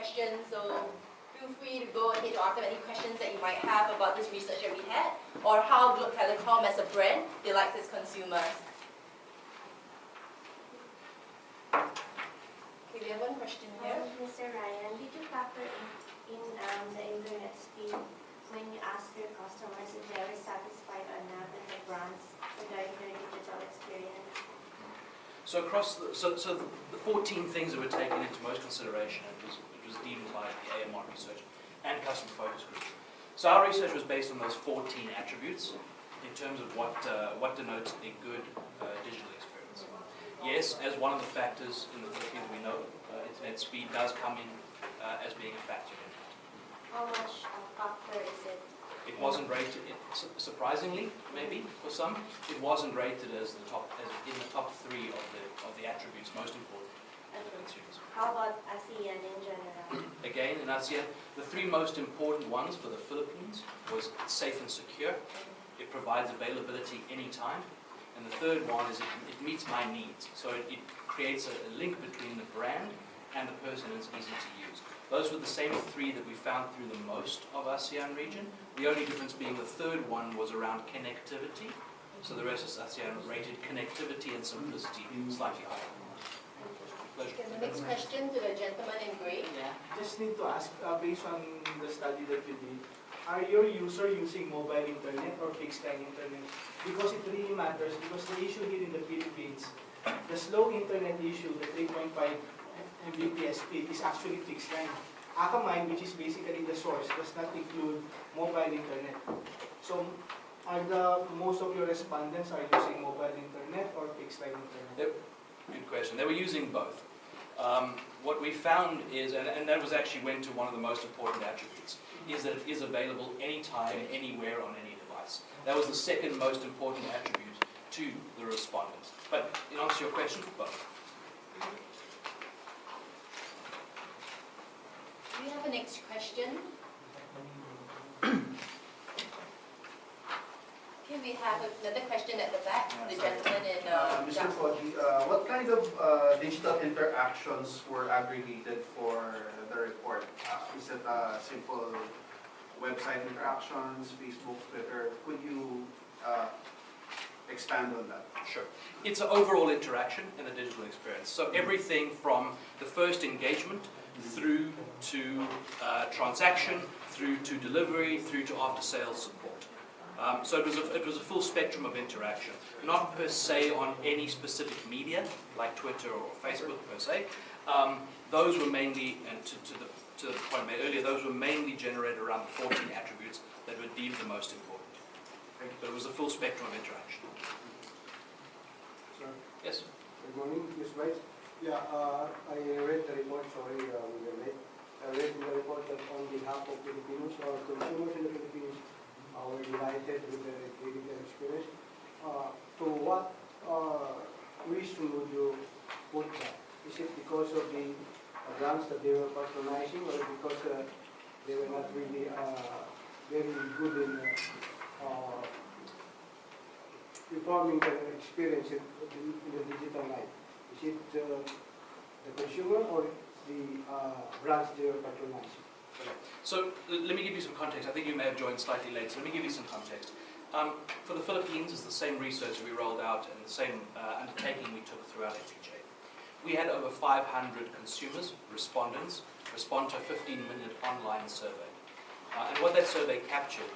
questions, so feel free to go ahead to ask them any questions that you might have about this research that we had, or how Globe Telecom as a brand delights its consumers. Okay, we have one question here. Mr. Ryan, did you factor in the internet speed when you ask your customers if they are satisfied or not with the brands regarding their digital experience? So the 14 things that were taken into most consideration, it was deemed by the AMR research and customer focus group. So our research was based on those 14 attributes in terms of what denotes a good digital experience. Yes, as one of the factors in the Philippines, we know internet speed does come in as being a factor in it. How much a factor is it? It wasn't rated, surprisingly, maybe for some, it wasn't rated as in the top 3 of the attributes most important to consumers. How about ASEAN in general? Again, in ASEAN, the 3 most important ones for the Philippines was safe and secure. It provides availability anytime. And the third one is it meets my needs. So it creates a link between the brand and the person, and it's easy to use. Those were the same 3 that we found through the most of ASEAN region. The only difference being the third one was around connectivity. So the rest of ASEAN rated connectivity and simplicity slightly higher. Pleasure. Okay, the next question to the gentleman in grey. Yeah. Just need to ask, based on the study that you did, are your users using mobile internet or fixed line internet? Because it really matters, because the issue here in the Philippines, the slow internet issue, the 3.5 Mbps speed is actually fixed line. Akamai, which is basically the source, does not include mobile internet. So, most of your respondents are using mobile internet or fixed line internet? Good question. They were using both. What we found is, and that was actually went to one of the most important attributes, is that it is available anytime, anywhere, on any device. That was the second most important attribute to the respondents. But in answer to your question, both. Do we have a next question? Okay, we have another question at the back. The gentleman in Mr. Koji, what kind of digital interactions were aggregated for the report? Is it simple website interactions, Facebook, Twitter? Could you expand on that? Sure. It's an overall interaction in the digital experience. So everything from the first engagement through to transaction, through to delivery, through to after-sales support. So it was a full spectrum of interaction, not per se on any specific media like Twitter or Facebook per se. Those were mainly, and to the point made earlier, those were mainly generated around the 14 attributes that were deemed the most important. So it was a full spectrum of interaction. Sir. Yes. Good morning, Ms. Vice. Yeah, I read the report. Sorry, we were late. I read in the report that on behalf of Filipinos or consumers in the Philippines, we're delighted with the digital experience. To what reason would you put that? Is it because of the brands that they were patronizing, or because they were not really very good in reforming the experience in the digital life? Is it the consumer or the brands they were patronizing? So let me give you some context. I think you may have joined slightly late, so let me give you some context. For the Philippines, it's the same research we rolled out and the same undertaking we took throughout APJ. We had over 500 consumers, respondents, respond to a 15-minute online survey. And what that survey captured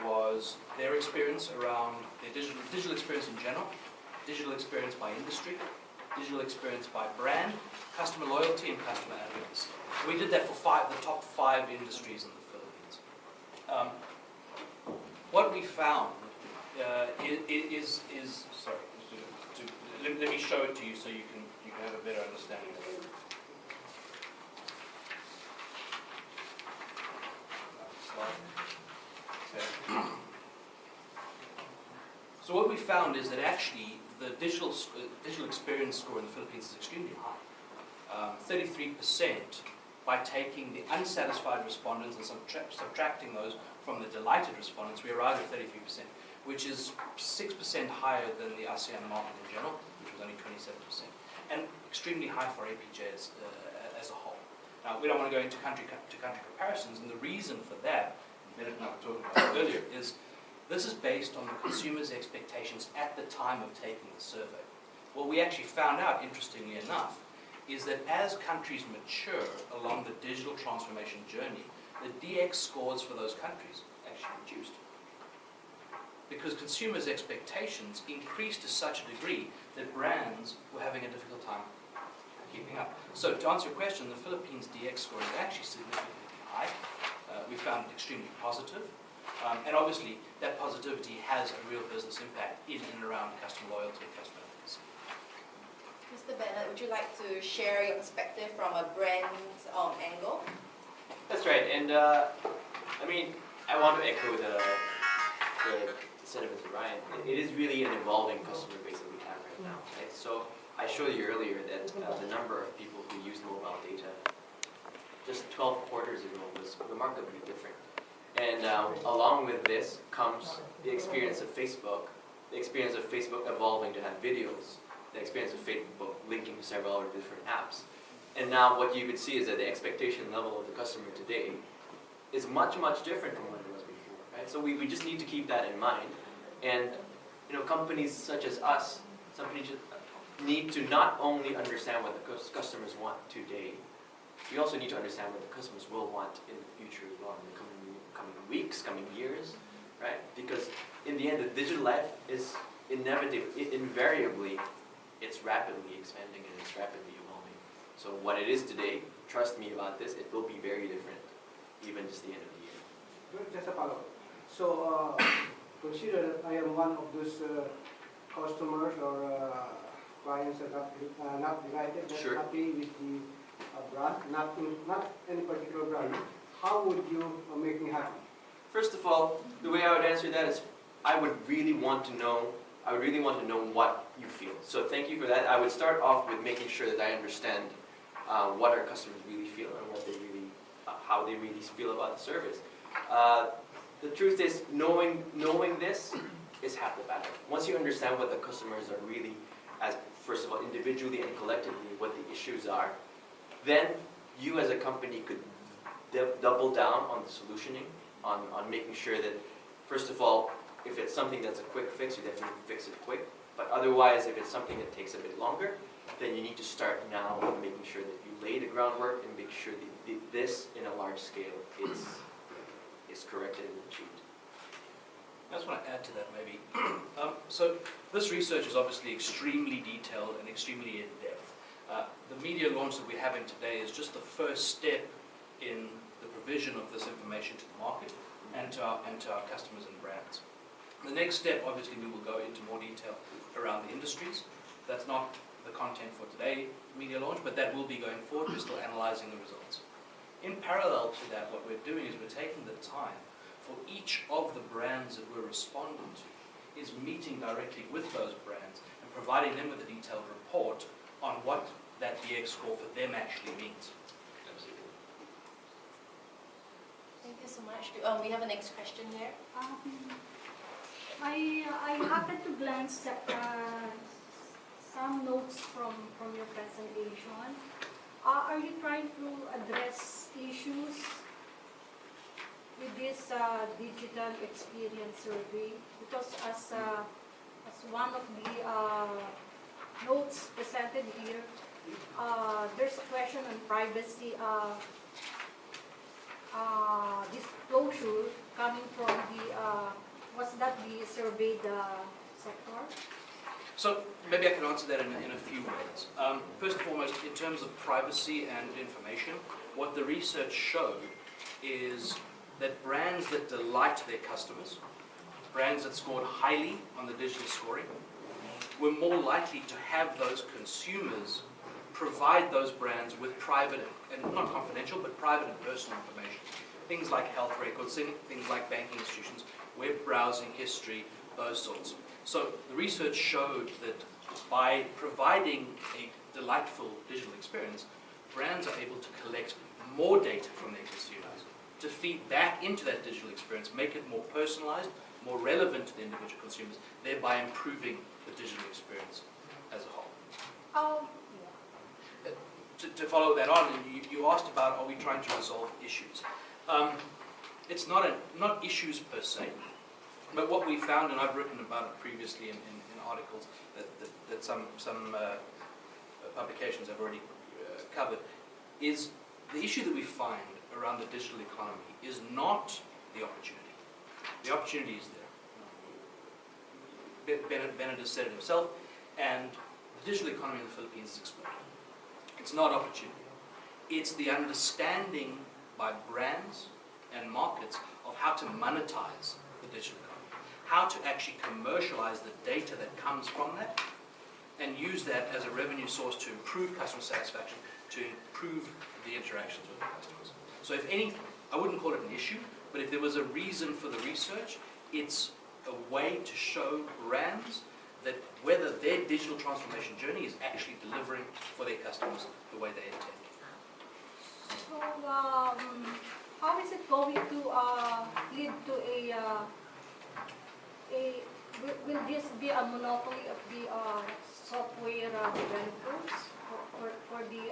was their experience around their digital experience in general, digital experience by industry, digital experience by brand, customer loyalty, and customer advocacy. We did that for the top 5 industries in the Philippines. What we found is sorry, let me show it to you so you can have a better understanding of it. So what we found is that actually the digital experience score in the Philippines is extremely high. 33% by taking the unsatisfied respondents and subtracting those from the delighted respondents, we arrived at 33%, which is 6% higher than the ASEAN market in general, which was only 27%, and extremely high for APJ as a whole. Now, we don't want to go into country-to-country comparisons, and the reason for that, Meredith and I were talking about earlier, is this is based on the consumer's expectations at the time of taking the survey. What we actually found out, interestingly enough, is that as countries mature along the digital transformation journey, the DX scores for those countries actually reduced. Because consumers' expectations increased to such a degree that brands were having a difficult time keeping up. So to answer your question, the Philippines DX score is actually significantly high. We found it extremely positive. And obviously, that positivity has a real business impact in and around customer loyalty and customer advocacy. Mr. Bennett, would you like to share your perspective from a brand angle? That's right, and I mean, I want to echo the sentiments of Ryan. It is really an evolving customer base that we have right now, right? So I showed you earlier that the number of people who use mobile data just 12 quarters ago was remarkably different. And along with this comes the experience of Facebook evolving to have videos, the experience of Facebook linking to several other different apps. And now what you could see is that the expectation level of the customer today is much, much different from what it was before, right? So we just need to keep that in mind. And companies such as us, companies need to not only understand what the customers want today, we also need to understand what the customers will want in the future as well, in the coming weeks, coming years, right? Because in the end, the digital life is invariably, it's rapidly expanding and it's rapidly evolving. So what it is today, trust me about this, it will be very different, even just the end of the year. Just a follow-up. So consider that I am one of those customers or clients that are not delighted, not Sure. happy with the brand, not any particular brand. How would you make me happy? First of all, the way I would answer that is I would really want to know what you feel. So thank you for that. I would start off with making sure that I understand what our customers really feel and what they really, how they really feel about the service. The truth is, knowing this is half the battle. Once you understand what the customers are really, as first of all, individually and collectively, what the issues are, then you as a company could double down on the solutioning, on making sure that, first of all, if it's something that's a quick fix, you definitely fix it quick. But otherwise, if it's something that takes a bit longer, then you need to start now on making sure that you lay the groundwork and make sure that this, in a large scale, is corrected and achieved. I just want to add to that maybe. So this research is obviously extremely detailed and extremely in-depth. The media launch that we're having today is just the first step in the provision of this information to the market and to our customers and brands. The next step, obviously, we will go into more detail around the industries. That's not the content for today media launch, but that will be going forward. We're still analyzing the results. In parallel to that, what we're doing is we're taking the time for each of the brands that we're responding to, is meeting directly with those brands and providing them with a detailed report on what that DX score for them actually means. Thank you so much. We have a next question here. I happened to glance at some notes from your presentation. Are you trying to address issues with this digital experience survey? Because as one of the notes presented here, there's a question on privacy disclosure coming from the was that the surveyed sector? So maybe I can answer that in a few ways. First and foremost, in terms of privacy and information, what the research showed is that brands that delight their customers, brands that scored highly on the digital scoring, were more likely to have those consumers provide those brands with private, and not confidential, but private and personal information. Things like health records, things like banking institutions, web browsing history, those sorts. So the research showed that by providing a delightful digital experience, brands are able to collect more data from their consumers to feed back into that digital experience, make it more personalized, more relevant to the individual consumers, thereby improving the digital experience as a whole. to follow that on, you asked about, are we trying to resolve issues? It's not issues per se, but what we found, and I've written about it previously in articles that some publications have already covered, is the issue that we find around the digital economy is not the opportunity. The opportunity is there. Bennett has said it himself, and the digital economy in the Philippines is exploding. It's not opportunity. It's the understanding by brands and markets of how to monetize the digital economy, how to actually commercialize the data that comes from that, and use that as a revenue source to improve customer satisfaction, to improve the interactions with the customers. So if any, I wouldn't call it an issue, but if there was a reason for the research, it's a way to show brands that whether their digital transformation journey is actually delivering for their customers the way they intend. So, how is it going to lead to will this be a monopoly of the software developers for the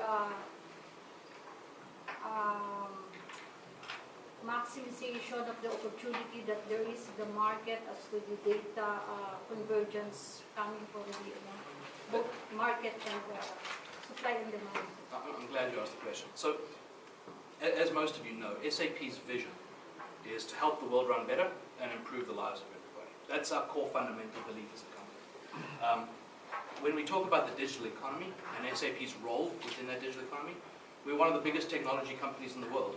maximization of the opportunity that there is in the market as to the data convergence coming from the both market and supply and demand? I'm glad you asked the question. So, as most of you know, SAP's vision is to help the world run better and improve the lives of everybody. That's our core fundamental belief as a company. When we talk about the digital economy and SAP's role within that digital economy, we're one of the biggest technology companies in the world.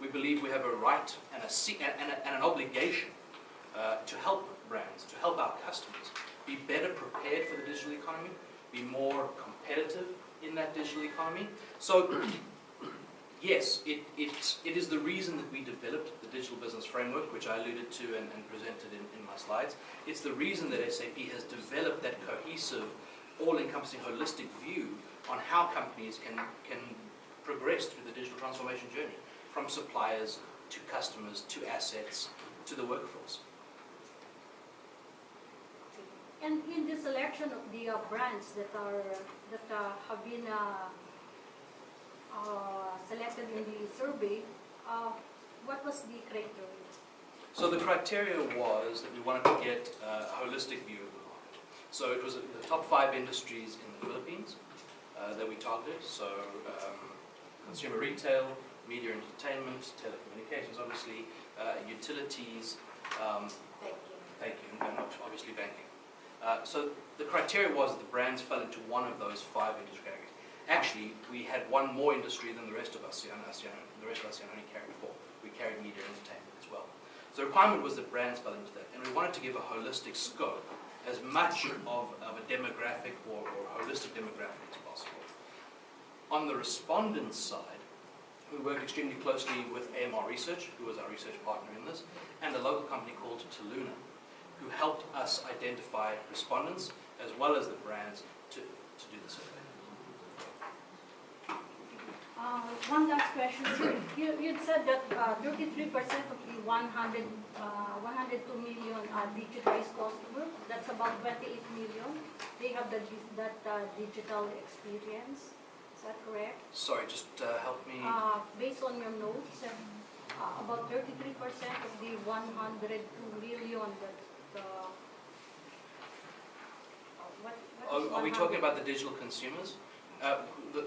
We believe we have a right and an obligation to help brands, to help our customers be better prepared for the digital economy, be more competitive in that digital economy. So, yes, it is the reason that we developed the Digital Business Framework, which I alluded to and presented in my slides. It's the reason that SAP has developed that cohesive, all-encompassing, holistic view on how companies can progress through the digital transformation journey, from suppliers to customers to assets to the workforce. And in the selection of the brands that have been selected in the survey, what was the criteria? So the criteria was that we wanted to get a holistic view of the market. So it was the top 5 industries in the Philippines that we targeted. So consumer retail, media and entertainment, telecommunications, obviously, utilities, thank you, and obviously banking. So the criteria was that the brands fell into one of those 5 industry categories. Actually, we had one more industry than the rest of ASEAN. The rest of ASEAN only carried 4. We carried media and entertainment as well. So the requirement was that brands fell into that, and we wanted to give a holistic scope, as much of a demographic or holistic demographic as possible. On the respondent side, we worked extremely closely with AMR Research, who was our research partner in this, and a local company called Taluna, who helped us identify respondents as well as the brands to do the survey. One last question. You'd said that 33% of the 102 million digitized customers, that's about 28 million, they have that digital experience. Is that correct? Sorry, just help me. Based on your notes, about 33% of the 102 million that Are we talking about the digital consumers? The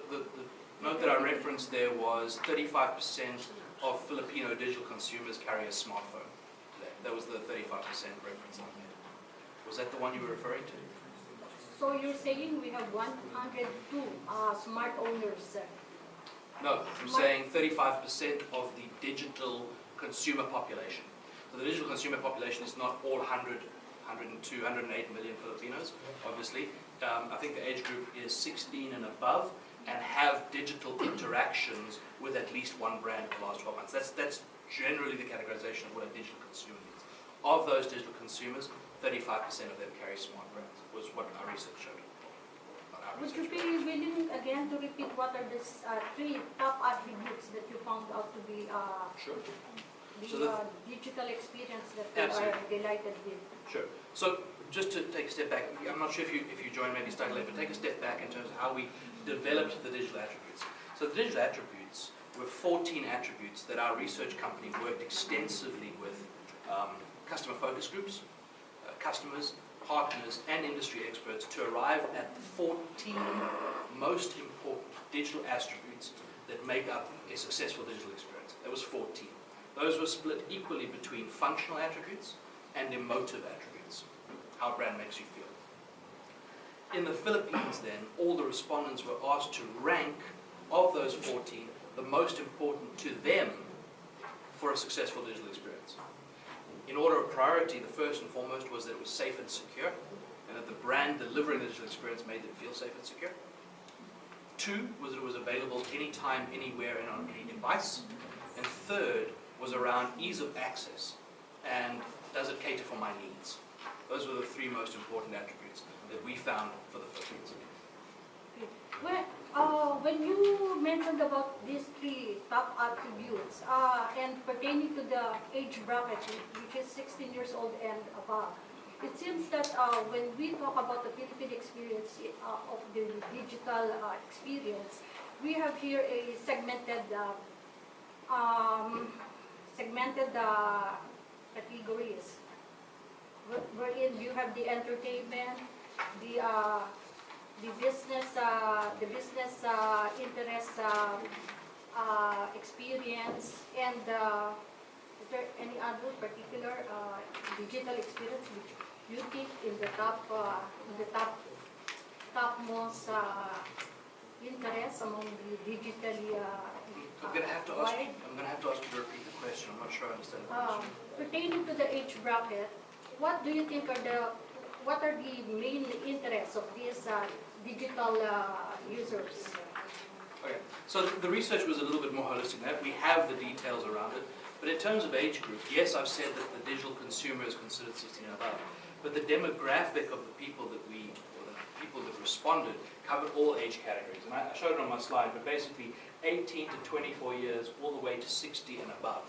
note that I referenced there was 35% of Filipino digital consumers carry a smartphone today. That was the 35% reference I made. Was that the one you were referring to? So you're saying we have 102 smart owners? No, I'm saying 35% of the digital consumer population. So the digital consumer population is not all 100, 102, 108 million Filipinos, obviously. I think the age group is 16 and above and have digital interactions with at least one brand in the last 12 months. That's generally the categorization of what a digital consumer is. Of those digital consumers, 35% of them carry smart brands, was what our research showed. Would you be willing again to repeat what are the 3 top attributes that you found out to be Sure. the digital experience that you Absolutely. are delighted with? Sure. So just to take a step back, I'm not sure if you joined maybe slightly late, but take a step back in terms of how we developed the digital attributes. So the digital attributes were 14 attributes that our research company worked extensively with customer focus groups, customers, partners, and industry experts to arrive at the 14 most important digital attributes that make up a successful digital experience. There was 14. Those were split equally between functional attributes and emotive attributes, how a brand makes you feel. In the Philippines then, all the respondents were asked to rank, of those 14, the most important to them for a successful digital experience. In order of priority, the first and foremost was that it was safe and secure, and that the brand delivering the digital experience made them feel safe and secure. 2 was that it was available anytime, anywhere, and on any device. And 3rd was around ease of access, and does it cater for my needs? Those were the 3 most important attributes that we found for the Philippines. When you mentioned about these 3 top attributes and pertaining to the age bracket, which is 16 years old and above, it seems that when we talk about the Philippine experience of the digital experience, we have here a segmented categories, wherein you have the entertainment, the business interest experience, and is there any other particular digital experience which you think in the topmost interest among the digitally I'm going to have to ask you to repeat the question. I'm not sure I understand the question. Pertaining to the age bracket, what do you think are the main interests of these digital users? Okay, so the research was a little bit more holistic than that. We have the details around it, but in terms of age group, yes, I've said that the digital consumer is considered 16 and above, but the demographic of the people that responded covered all age categories, and I showed it on my slide, but basically 18 to 24 years all the way to 60 and above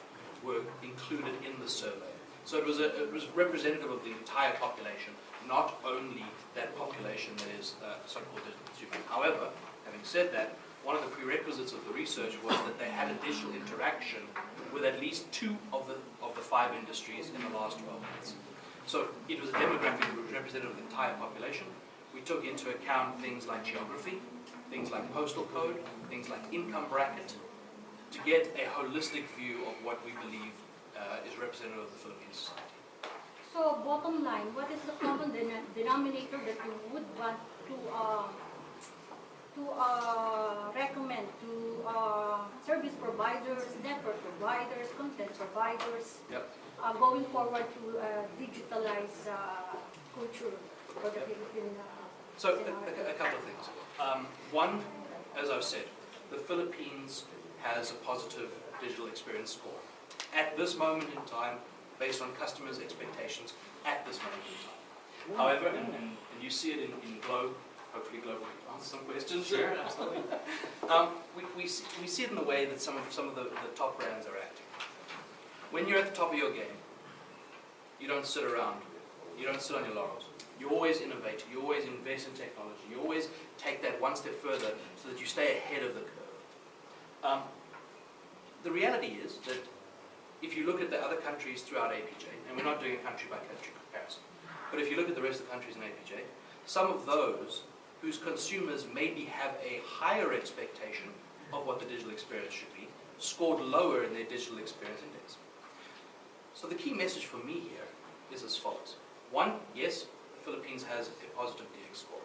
were included in the survey. So it was representative of the entire population, not only that population that is so-called digital consumer. However, having said that, one of the prerequisites of the research was that they had a digital interaction with at least 2 of the 5 industries in the last 12 months. So it was a demographic that was representative of the entire population. We took into account things like geography, things like postal code, things like income bracket, to get a holistic view of what we believe is representative of the Philippine society. So bottom line, what is the common denominator that you would want to recommend to service providers, network providers, content providers, going forward to digitalize culture for the Philippine So a couple of things. One, as I've said, the Philippines has a positive digital experience score. At this moment in time, based on customers' expectations, at this moment in time. However, and you see it in Globe, hopefully Globe will answer some questions. Sure, absolutely. We see it in the way that some of the top brands are acting. When you're at the top of your game, you don't sit around, you don't sit on your laurels. You always innovate, you always invest in technology, you always take that one step further so that you stay ahead of the curve. The reality is that if you look at the other countries throughout APJ, and we're not doing a country-by-country comparison, but if you look at the rest of the countries in APJ, some of those whose consumers maybe have a higher expectation of what the digital experience should be, scored lower in their digital experience index. So the key message for me here is as follows. 1, yes, the Philippines has a positive DX score.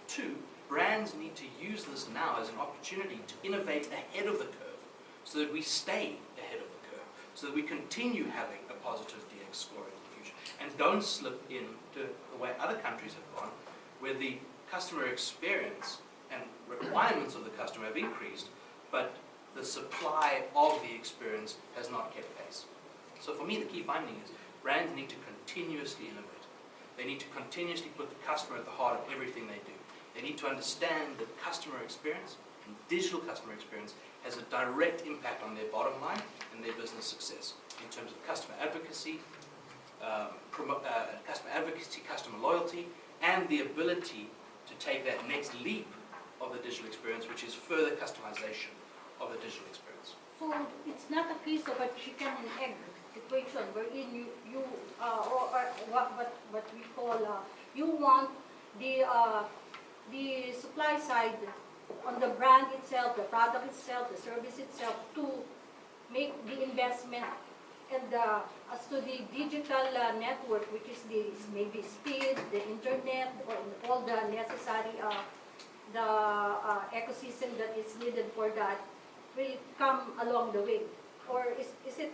2, brands need to use this now as an opportunity to innovate ahead of the curve so that we stay ahead of the curve, so that we continue having a positive DX score in the future and don't slip into the way other countries have gone, where the customer experience and requirements of the customer have increased, but the supply of the experience has not kept pace. So for me, the key finding is brands need to continuously innovate. They need to continuously put the customer at the heart of everything they do. They need to understand that customer experience and digital customer experience has a direct impact on their bottom line and their business success in terms of customer advocacy, customer loyalty, and the ability to take that next leap of the digital experience, which is further customization of the digital experience. So it's not a case of a chicken and egg situation wherein or what we call you want the supply side on the brand itself, the product itself, the service itself to make the investment, and as to the digital network, which is the maybe speed, the internet, or all the necessary ecosystem that is needed for that will come along the way. Or is it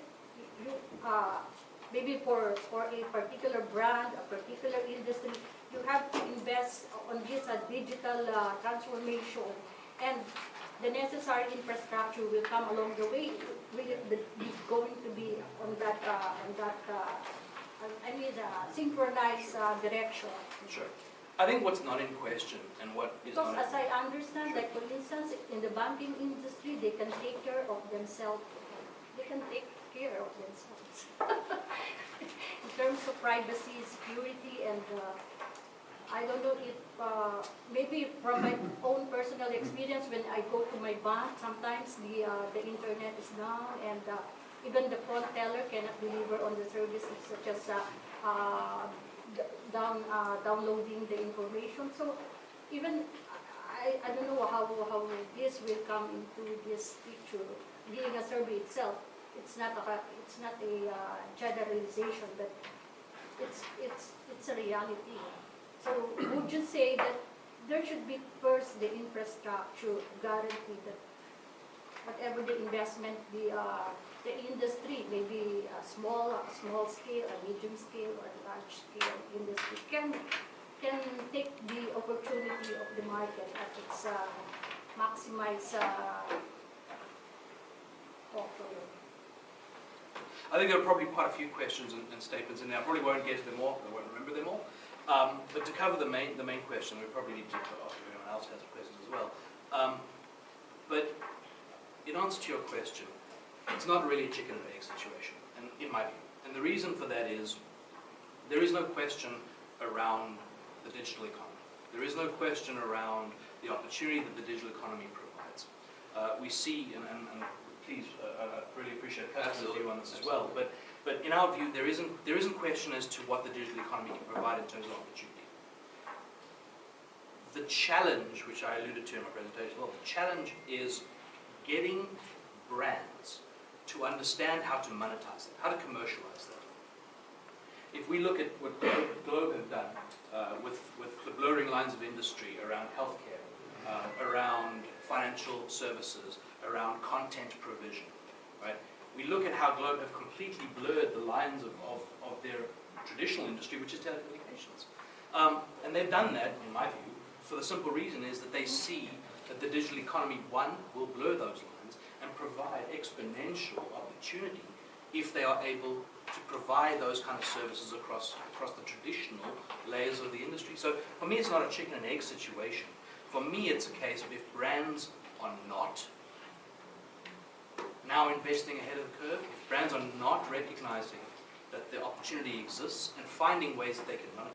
maybe for a particular brand, a particular industry, you have to invest on this digital transformation, and the necessary infrastructure will come along the way. Will it be going to be on that synchronized direction? Sure. I think what's not in question and what is Because not as I understand, like for instance, in the banking industry, they can take care of themselves. They can take care of themselves. In terms of privacy, security, and I don't know if, maybe from my own personal experience, when I go to my bank, sometimes the internet is down, and even the front teller cannot deliver on the services such as downloading the information. So even, I don't know how this will come into this picture. Being a survey itself, it's not a generalization, but it's a reality. So would you say that there should be first the infrastructure guarantee that whatever the investment the industry, maybe a small scale, a medium scale, or a large scale industry can take the opportunity of the market at its maximize offer? I think there are probably quite a few questions and statements in there. I probably won't get to them all, I won't remember them all. But to cover the main question, we probably need to ask if anyone else has questions as well. But in answer to your question, it's not really a chicken and egg situation, and in my view. And the reason for that is there is no question around the digital economy. There is no question around the opportunity that the digital economy provides. We see, and please, I really appreciate Customer's view on this as well. But in our view, there isn't question as to what the digital economy can provide in terms of opportunity. The challenge, which I alluded to in my presentation, well, the challenge is getting brands to understand how to monetize them, how to commercialize them. If we look at what Globe have done with the blurring lines of industry around healthcare, around financial services, around content provision, right? We look at how Globe have completely blurred the lines of their traditional industry, which is telecommunications. And they've done that, in my view, for the simple reason is that they see that the digital economy, one, will blur those lines and provide exponential opportunity if they are able to provide those kind of services across the traditional layers of the industry. So for me, it's not a chicken and egg situation. For me, it's a case of if brands are not now investing ahead of the curve, if brands are not recognizing that the opportunity exists and finding ways that they can monetize